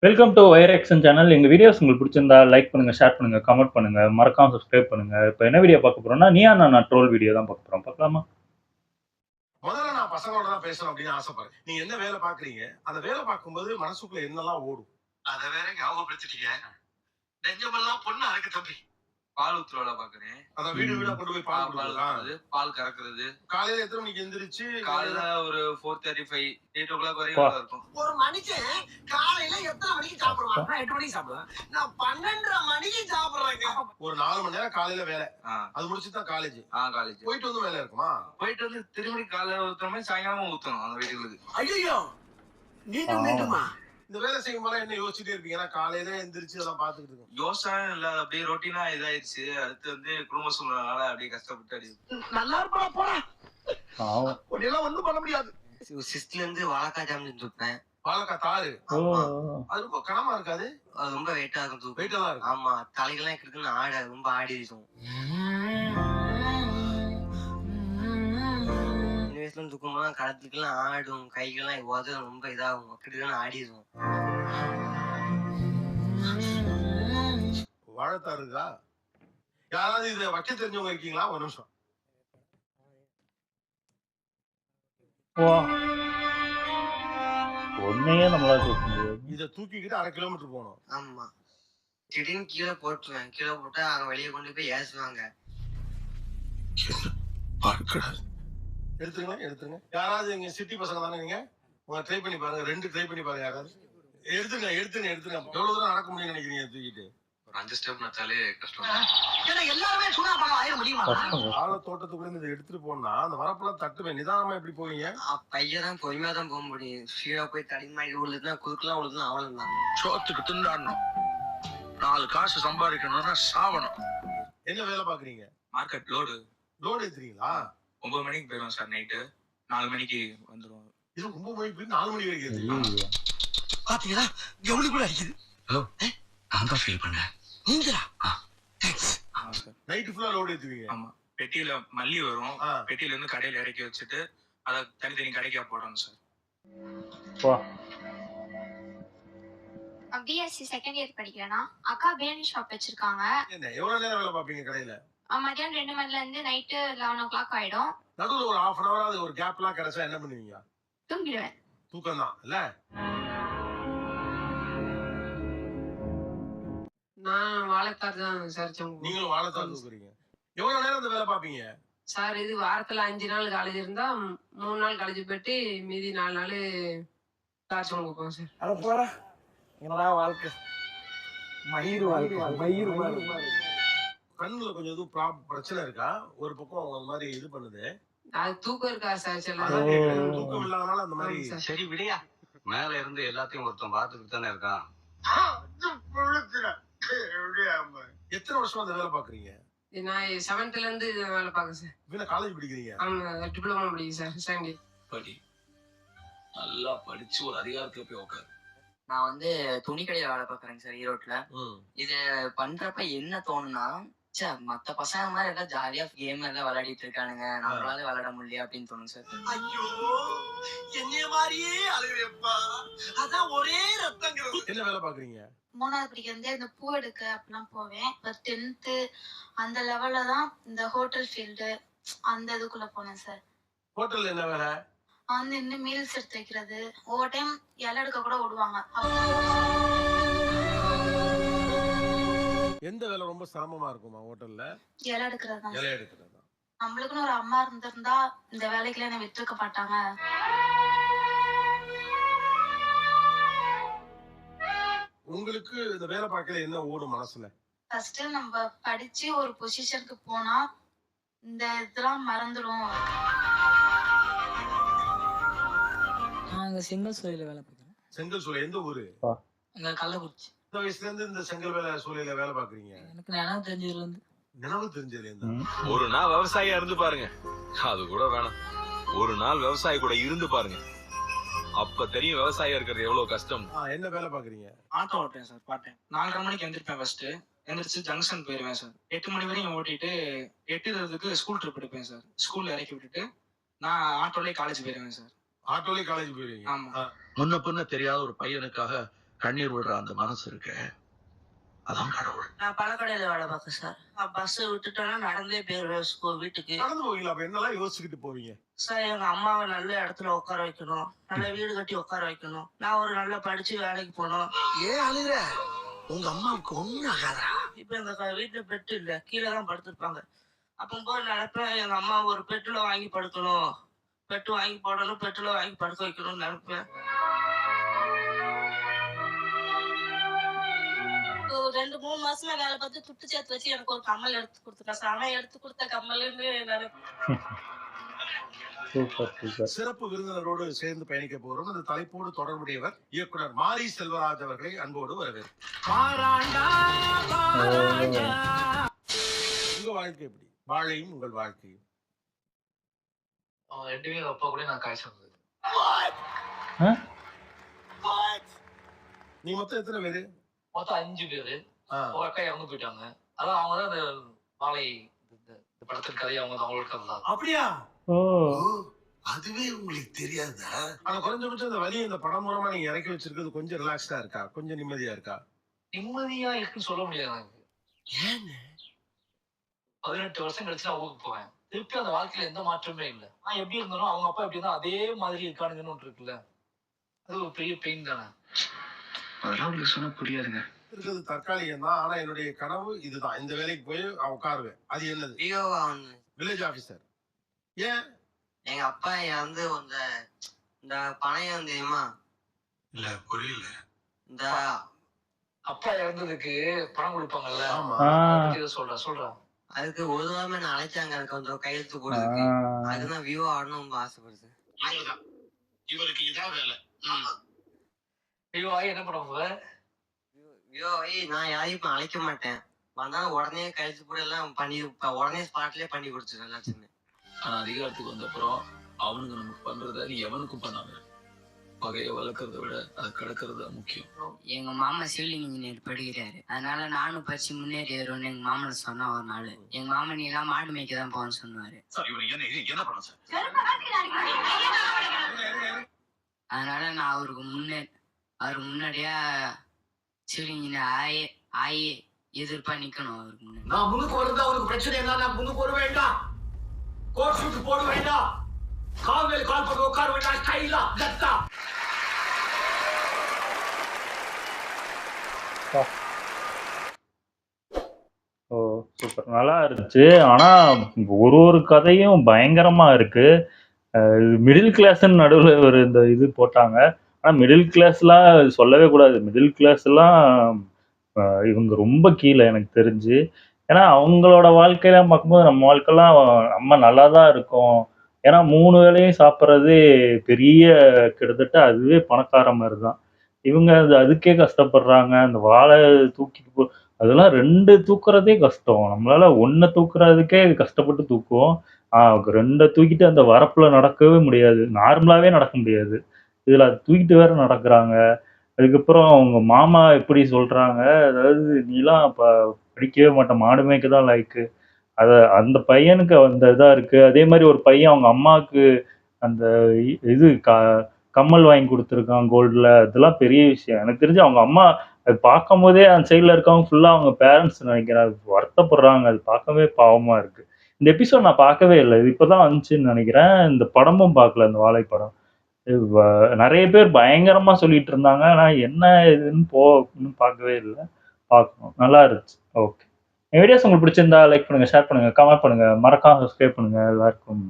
Welcome to wire exon channel. எங்க videos உங்களுக்கு பிடிச்சிருந்தா லைக் பண்ணுங்க, ஷேர் பண்ணுங்க, கமெண்ட் பண்ணுங்க, மறக்காம சப்ஸ்கிரைப் பண்ணுங்க. இப்போ என்ன வீடியோ பார்க்க போறோம்னா, நீயா நானா ட்ரோல் வீடியோ தான் பார்க்க போறோம். பார்க்கலாமா? முதல்ல நான் பசங்களோட தான் பேசணும் அப்படின்னு ஆசைப்படுறேன். நீங்க என்ன வேலை பாக்குறீங்க? அந்த வேலை பார்க்கும்போது மனசுக்குள்ள என்னெல்லாம் ஓடும்? அத வேற ஞாபகப்படுத்திட்டீங்க. நெஞ்சமெல்லாம் பொண்ணு அறக்கு தம்பி. பால் ஊத்துற வேலை பாக்குறேன். அதான் வீடு வீடா கொண்டு போய் பால் கொடுக்குறது, பால் கறக்குறது. காலையில எத்தனை மணிக்கு எந்திரிச்சு? காலையில ஒரு 4:35 8 o'clock வரைக்கும் இருக்கும். ஒரு மனுஷன் காலையில எத்தனை மணிக்கு சாப்பிடுவான்? 8 மணிக்கு சாப்பிடுவேன். நான் 12:30 மணிக்கு சாப்பிடுறேங்க. ஒரு 4 மணி நேரம் காலையில வேலை. அது முடிச்சு தான் காலேஜ். காலேஜ் போயிட்டு வந்து வேலை இருக்குமா? போயிட்டு வந்து திரும்பி காலையில ஊத்துறோமே, சாயங்காலமா ஊத்தணும் அந்த வீட்டுக்கு. ஐயோ நீட்டும் நீட்டுமா? இந்த வேலை செய்யும் போது என்ன யோசிச்சுட்டே இருப்பீங்க? ஏன்னா காலையில எந்திரிச்சு அதெல்லாம் பாத்துக்கிட்டு இருக்கும். யோசனை இல்ல, அப்படியே ரொட்டீனா இதாயிருச்சு. அடுத்து வந்து குடும்ப சூழ்நிலை அப்படியே கஷ்டப்பட்டு அடி நல்லா இருப்பா போடா. உன்னெல்லாம் ஒண்ணும் பண்ண முடியாது. சிஸ்ட்ல இருந்து வாழைக்காய் ஜாம் செஞ்சுப்பேன். வாழைக்காய் தாறு. அது ரொம்ப கனமா இருக்காது? அது ரொம்ப வெயிட்டா இருக்கும். வெயிட்டா தான் இருக்கும். ஆமா, தலைகள்லாம் கிடக்குன்னு ஆட ரொம்ப ஆடி இருக்கும். சின்ன வயசுல தூக்கும்போது களத்துக்கெல்லாம் ஆடும், கைகள்லாம் உதவும், ரொம்ப இதாகும், கிட்டலாம் ஆடிடும். வாழைத்தாறு இருக்கா? யாராவது இதை வைக்க தெரிஞ்சவங்க இருக்கீங்களா? ஒரு நிமிஷம். ஒன்னையே நம்மளால தூக்க முடியாது. இதை தூக்கிக்கிட்டு 1/2 கிலோமீட்டர் போகணும். ஆமா, திடீர்னு கீழே போட்டுருவேன். கீழே போட்டா அவங்க வெளியே கொண்டு போய் ஏசுவாங்க. எடுத்துருங்க. யாராவது எங்க சிட்டி பசங்க தானே நீங்க? ட்ரை பண்ணி பாருங்க. 2 ட்ரை பண்ணி பாருங்க. யாராவது எடுத்துங்க. எவ்வளவு தூரம் நடக்க முடியும்னு நினைக்கிறீங்க தூக்கிட்டு? ஒரு 5 ஸ்டெப் நச்சாலே கஷ்டம். ஏன்னா எல்லாருமே சுனா பணம் ஆயிட முடியுமா? ஆள தோட்டத்துக்குள்ள இதை எடுத்துட்டு போனா அந்த வரப்பெல்லாம் தட்டுவேன். நிதானமா எப்படி போவீங்க? பையன் பொறுமையா தான் போக முடியும். சீடா போய் தடிமாடி உள்ளதுன்னா குறுக்கலாம் உள்ளதுன்னா அவளும் தான். சோத்துக்கு திண்டாடணும், 4 காசு சம்பாதிக்கணும்னா சாவணும். என்ன வேலை பாக்குறீங்க? Market load ஏத்துறீங்களா? 9 மணிக்கு போயிடும் சார். நைட்டு 4 மணிக்கு வந்துடும். இது 9 மணிக்கு போய் 4 மணி வரைக்கும் ஏத்துறீங்களா? பாத்தீங்களா கவுளி கூட அடிக்குது. ஹலோ, நான் தான் ஃபீல் பண்ணேன். நீங்களா? நைட் ஃபுல்லா லோடு ஏத்துவீங்க? ஆமா, பெட்டியில மல்லி வரும். பெட்டியில இருந்து கடையில இறக்கி வச்சுட்டு அதை தனித்தனி கடைக்கா போடணும் சார். பிஎஸ்சி செகண்ட் இயர் படிக்கிறேன்னா அக்கா பிரியாணி ஷாப் வச்சிருக்காங்க. என்ன எவ்வளவு நேரம் வேலை பாப்பீங்க கடையில? மதியானம் 2 மணில இருந்து நைட்டு 11 o'clock ஆயிடும். நடுவுல ஒரு 1/2 hour ஆவது ஒரு கேப் எல்லாம் கிடைச்சா என்ன பண்ணுவீங்க? தூங்கிடுவேன். தூக்கம் தான் இல்ல? நான் வாழைத்தார் தான் சார். நீங்களும் வாழைத்தார் தூக்குறீங்க. எவ்வளவு நேரம் இந்த வேலை பாப்பீங்க சார்? இது வாரத்துல 5 நாள் காலேஜ் இருந்தா 3 நாள் காலேஜ் போயிட்டு மீதி 4 நாள் தார் கொடுப்போம் சார். அட போடா. என்னடா வாழ்க்கை, மயிர் வாழ்க்கை. கண்ணுல கொஞ்சம் எதுவும் பிரச்சனை இருக்கா? ஒரு பக்கம் அந்த மாதிரி இது பண்ணுது. அது தூக்கம் இருக்கா சார்? தூக்கம் இல்லாதனால அந்த மாதிரி. சரி விடியா, மேல இருந்து எல்லாத்தையும் ஒருத்தன் பாத்துக்கிட்டு தானே இருக்கான். எத்தனை வருஷமா அந்த வேலை பாக்குறீங்க? நான் 7th இருந்து வேலை பார்க்க சார். இப்ப காலேஜ் படிக்கிறீங்க? ஆமா, டிப்ளமோ படிக்கிறேன் சார். Second year. படி, நல்லா படிச்சு ஒரு அதிகாரத்துல போய் உட்காரு. நான் வந்து துணி கடையில வேலை பார்க்கறேங்க சார், ஈரோட்ல. இது பண்றப்ப என்ன தோணுன்னா, மத்த பசங்க மாதிரி எல்லாம் ஜாலியா கேம் எல்லாம் விளையாடிட்டு இருக்கானுங்க, நம்மளால விளையாட முடியல அப்படின்னு தோணும் சார். ஐயோ என்னைய மாதிரியே அழுவேப்பா. அதான் ஒரே ரத்தங்கிறது. என்ன வேலை பாக்குறீங்க? 3வது படிக்கிறது இந்த பூ எடுக்க அப்படிலாம் போவேன். இப்போ 10th அந்த லெவல்ல தான் இந்த ஹோட்டல் ஃபீல்டு அந்த இதுக்குள்ள போனேன் சார். ஹோட்டல்ல என்ன வேலை? வந்து இன்னும் மீல்ஸ் எடுத்து வைக்கிறது, ஒவ்வொரு டைம் இலை எடுக்க கூட விடுவாங்க. எந்த வேலை ரொம்ப சிரமமா இருக்குமா ஹோட்டல்ல? இலை எடுக்கிறது தான். இலை எடுக்கிறது தான். நம்மளுக்குன்னு ஒரு அம்மா இருந்திருந்தா இந்த வேலைக்குள்ள என்ன விட்டுருக்க மாட்டாங்க. உங்களுக்கு இந்த வேலை பார்க்கல என்ன ஓடும் மனசுல? ஃபர்ஸ்ட் நம்ம படிச்சு ஒரு பொசிஷனுக்கு போனா இந்த இதெல்லாம் மறந்துடும். நாங்க செங்கல் சூளையில வேலை பார்க்குறோம். செங்கல் சூளை எந்த ஊரு? எங்க கள்ளக்குறிச்சி. இந்த வயசுல இருந்து இந்த செங்கல் வேலை சூளையில வேலை பாக்குறீங்க? எனக்கு நினைவு தெரிஞ்சதுல இருந்து. நினைவு தெரிஞ்சதுல இருந்து? ஒரு நாள் விவசாயியா இருந்து பாருங்க, அது கூட வேணாம். ஒரு நாள் விவசாயி கூட இருந்து பாருங்க, அப்ப தெரியும் விவசாயியா இருக்கிறது எவ்வளவு கஷ்டம். என்ன வேலை பாக்குறீங்க? ஆட்டோ ஓட்டுறேன் சார். பார்த்தேன் 4:30 மணிக்கு எந்திரிப்பேன். ஃபர்ஸ்ட் எந்திரிச்சு ஜங்ஷன் போயிருவேன் சார். 8 மணி வரையும் ஓட்டிட்டு 8:30க்கு ஸ்கூல் ட்ரிப் எடுப்பேன் சார். ஸ்கூல்ல இறக்கி விட்டுட்டு நான் ஆட்டோலயே காலேஜ் போயிருவேன் சார். ஆட்டோலயே காலேஜ் போயிருவீங்க? ஆமா. முன்ன பின்ன தெரியாத ஒரு பையனுக்காக கண்ணீர் விடுற அந்த மனசு இருக்க, அதான் கடவுள். நான் பழக்கடையில வேலை பார்க்கேன் சார். பஸ் விட்டுட்டோன்னா நடந்தே போயிருவேன் வீட்டுக்கு. நடந்து போவீங்களா? அப்ப என்னெல்லாம் யோசிச்சுக்கிட்டு போவீங்க? சார் எங்க அம்மாவை நல்ல இடத்துல உட்கார வைக்கணும், நல்ல வீடு கட்டி உட்கார வைக்கணும், நான் ஒரு நல்லா படிச்சு வேலைக்கு போகணும். ஏன் அழுகுற? உங்க அம்மாவுக்கு ஒண்ணு ஆகாதா? இப்ப எங்க வீட்டுல பெட்டு இல்ல, கீழே தான் படுத்திருப்பாங்க. அப்போ போய் நினைப்பேன் எங்க அம்மா ஒரு பெட்டுல வாங்கி படுக்கணும், பெட்டு வாங்கி போடணும், பெட்டுல வாங்கி படுக்க வைக்கணும்னு நினைப்பேன். 2-3 மாசமா வேலை பார்த்து துட்டு சேர்த்து வச்சு எனக்கு ஒரு கம்மல் எடுத்து கொடுத்துருக்கேன் சார். ஆனா எடுத்து கொடுத்த கம்மல்னு சிறப்பு விருந்தினரோடு சேர்ந்து பயணிக்க போறோம். இந்த தலைப்போடு தொடர்புடையவர் இயக்குனர் மாரி செல்வராஜ் அவர்களை அன்போடு வரவேற்கிறேன். உங்க வாழ்க்கை எப்படி? வாழையும் உங்கள் வாழ்க்கையும். ரெண்டுமே அப்பா கூட நான் காய்ச்சல் வந்தது. நீ மொத்தம் எத்தனை பேரு? மொத்தம் 5 பேரு. ஒரு அக்கா இறந்து போயிட்டாங்க. அதான் அவங்க தான் இந்த வாழை இந்த படத்தின் கதையை அவங்களோட கதை தான். அப்படியா? அதுவே உங்களுக்கு தெரியாதா? ஆனா குறைஞ்சபட்சம் இந்த வலியை இந்த படம் மூலமா நீங்க இறக்கி வச்சிருக்கிறது கொஞ்சம் ரிலாக்ஸ்டா இருக்கா? கொஞ்சம் நிம்மதியா இருக்கா? நிம்மதியா இருக்குன்னு சொல்ல முடியாது எனக்கு. ஏன் 18 வருஷம் கழிச்சு நான் ஊருக்கு போவேன். திருப்பி அந்த வாழ்க்கையில எந்த மாற்றமே இல்லை. நான் எப்படி இருந்தாலும் அவங்க அப்பா எப்படி இருந்தாலும் அதே மாதிரி இருக்கானுங்கன்னு ஒன்று இருக்குல்ல, அது ஒரு பெரிய பெயின் தானே. அதெல்லாம் உங்களுக்கு சொன்னா புரியாதுங்க. இருக்கிறது தற்காலிகம் தான். ஆனா என்னுடைய கனவு இதுதான். இந்த வேலைக்கு போய் உட்காருவேன். அது என்னது? Village officer. ஏன்? எங்க அப்பா வந்து இந்த பணையம் தெரியுமா? இல்ல புரியல. இந்த அப்பா இறந்ததுக்கு பணம் கொடுப்பாங்கல்ல, சொல்றேன். அதுக்கு ஒரு வாரமே நான் அழைச்சாங்க, அதுக்கு கொஞ்சம் கையெழுத்து போடுறதுக்கு. அதுதான் வியூ ஆடணும் ஆசைப்படுது. இவருக்கு இதான் வேலை. வியூ ஆகி என்ன பண்ணுவாங்க? வியூ ஆகி நான் யாரையும் அழைக்க மாட்டேன். வந்தாலும் உடனே கையெழுத்து போட எல்லாம் பண்ணி உடனே ஸ்பாட்லயே பண்ணி கொடுத்துருவேன் எல்லாத்தையுமே. ஆனா அதிகாரத்துக்கு வந்த அப்புறம் அவனுக்கு நமக்கு பண்றத நீ எவனுக்கும் பண்ணாம பகையை வளர்க்கறத விட அதை கடக்கிறது முக்கியம். எங்க மாமா சிவில் இன்ஜினியர் படிக்கிறாரு, அதனால நானும் படிச்சு முன்னேறி வருவேன்னு எங்க மாமனை சொன்னா ஒரு நாள். எங்க மாமன் நீ எல்லாம் மாடு மேய்க்க தான் போன்னு சொன்னாரு. அதனால நான் அவருக்கு முன்னாடியா சிவில் இன்ஜினியர் ஆயி எதிர்ப்பா நிக்கணும். அவருக்கு முன்னாடி நான் முன்னுக்கு வருது, அவருக்கு பிரச்சனை இல்லை. நான் முன்னுக்கு வர வேண்டாம், கோட் ஷூட் போட வேண்டாம், கால் மேல கால் போட்டு உட்கார வேண்டாம், ஸ்டைலா கத்தா. ஓ சூப்பர், நல்லா இருந்துச்சு. ஆனா ஒரு கதையும் பயங்கரமா இருக்கு. மிடில் கிளாஸ்ன்னு நடுவில் ஒரு இந்த இது போட்டாங்க. ஆனால் மிடில் கிளாஸ்லாம் சொல்லவே கூடாது. மிடில் கிளாஸ்லாம் இவங்க ரொம்ப கீழே எனக்கு தெரிஞ்சு. ஏன்னா அவங்களோட வாழ்க்கையெல்லாம் பார்க்கும்போது நம்ம வாழ்க்கைலாம் நம்ம நல்லா தான் இருக்கோம். ஏன்னா 3 வேளையும் சாப்பிட்றதே பெரிய கிட்டத்தட்ட அதுவே பணக்கார மாதிரி தான். இவங்க அதுக்கே கஷ்டப்படுறாங்க. அந்த வாழை தூக்கிட்டு அதெல்லாம் 2 தூக்குறதே கஷ்டம். நம்மளால 1 தூக்குறதுக்கே கஷ்டப்பட்டு தூக்குவோம். 2 தூக்கிட்டு அந்த வரப்புல நடக்கவே முடியாது. நார்மலாவே நடக்க முடியாது. இதுல அது தூக்கிட்டு வேற நடக்குறாங்க. அதுக்கப்புறம் அவங்க மாமா எப்படி சொல்றாங்க, அதாவது நீலாம் படிக்கவே மாட்ட, மாடு மேய்க்க தான் லாய்க்கு. அந்த பையனுக்கு அந்த இதா இருக்கு. அதே மாதிரி ஒரு பையன் அவங்க அம்மாவுக்கு அந்த இது கம்மல் வாங்கி கொடுத்துருக்கான் கோல்டுல. அதெல்லாம் பெரிய விஷயம். எனக்கு தெரிஞ்சு அவங்க அம்மா அது பார்க்கும் போதே அந்த சைட்ல இருக்கவங்க ஃபுல்லா அவங்க பேரண்ட்ஸ் நினைக்கிறேன். வருத்தப்படுறாங்க. அது பார்க்கவே பாவமா இருக்கு. இந்த எபிசோட் நான் பார்க்கவே இல்லை. இது இப்பதான் வந்துச்சுன்னு நினைக்கிறேன். இந்த படமும் பார்க்கல, இந்த வாழை படம். நிறைய பேர் பயங்கரமா சொல்லிட்டு இருந்தாங்க. நான் என்ன இதுன்னு இன்னும் பார்க்கவே இல்லை. பார்க்கணும். நல்லா இருந்துச்சு. ஓகே, என் வீடியோஸ் உங்களுக்கு பிடிச்சிருந்தா லைக் பண்ணுங்க, ஷேர் பண்ணுங்க, கமெண்ட் பண்ணுங்க, மறக்காம சப்ஸ்கிரைப் பண்ணுங்க. எல்லாருக்கும்